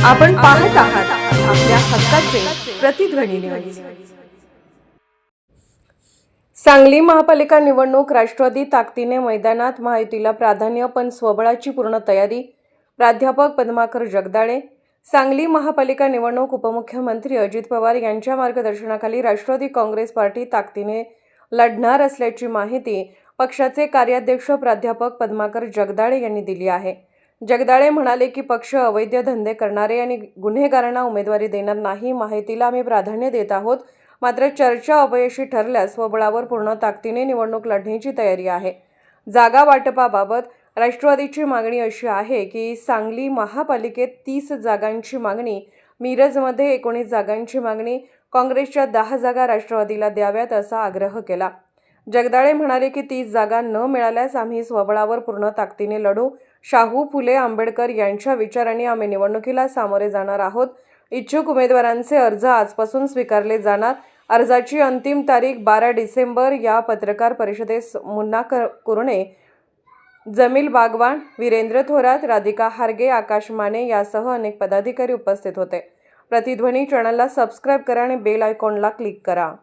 आपण पाहत आहात आपल्या हक्काचे प्रतिध्वनी न्यूज। सांगली महापालिका निवडणूक राष्ट्रवादी ताकदीने मैदानात, महायुतीला प्राधान्य पण स्वबळाची पूर्ण तयारी। प्राध्यापक पद्माकर जगदाळे। सांगली महापालिका निवडणूक उपमुख्यमंत्री अजित पवार यांच्या मार्गदर्शनाखाली राष्ट्रवादी काँग्रेस पार्टी ताकदीने लढणार असल्याची माहिती पक्षाचे कार्याध्यक्ष प्राध्यापक पद्माकर जगदाळे यांनी दिली आहे। जगदाळे म्हणाले की पक्ष अवैध धंदे करणारे आणि गुन्हेगारांना उमेदवारी देणार नाही। माहितीला आम्ही प्राधान्य देत आहोत, मात्र चर्चा अपयशी ठरल्यास स्वबळावर पूर्ण ताकदीने निवडणूक लढण्याची तयारी आहे। जागा वाटपाबाबत राष्ट्रवादीची मागणी अशी आहे की सांगली महापालिकेत 30 जागांची मागणी, मिरजमध्ये 19 जागांची मागणी, काँग्रेसच्या 10 जागा राष्ट्रवादीला द्याव्यात असा आग्रह केला। जगदाळे म्हणाले की 30 जागा न मिळाल्यास आम्ही स्वबळावर पूर्ण ताकदीने लढू। शाहू फुले आंबेडकर यांच्या विचारांनी आम्ही निवडणुकीला सामोरे जाणार आहोत। इच्छुक उमेदवारांचे अर्ज आजपासून स्वीकारले जाणार। अर्जाची अंतिम तारीख 12 डिसेंबर। या पत्रकार परिषदेस मुन्ना कुरणे, जमील बागवान, वीरेंद्र थोरात, राधिका हारगे, आकाश माने यासह अनेक पदाधिकारी उपस्थित होते। प्रतिध्वनी चॅनलला सबस्क्राइब करा आणि बेल आयकॉनला क्लिक करा।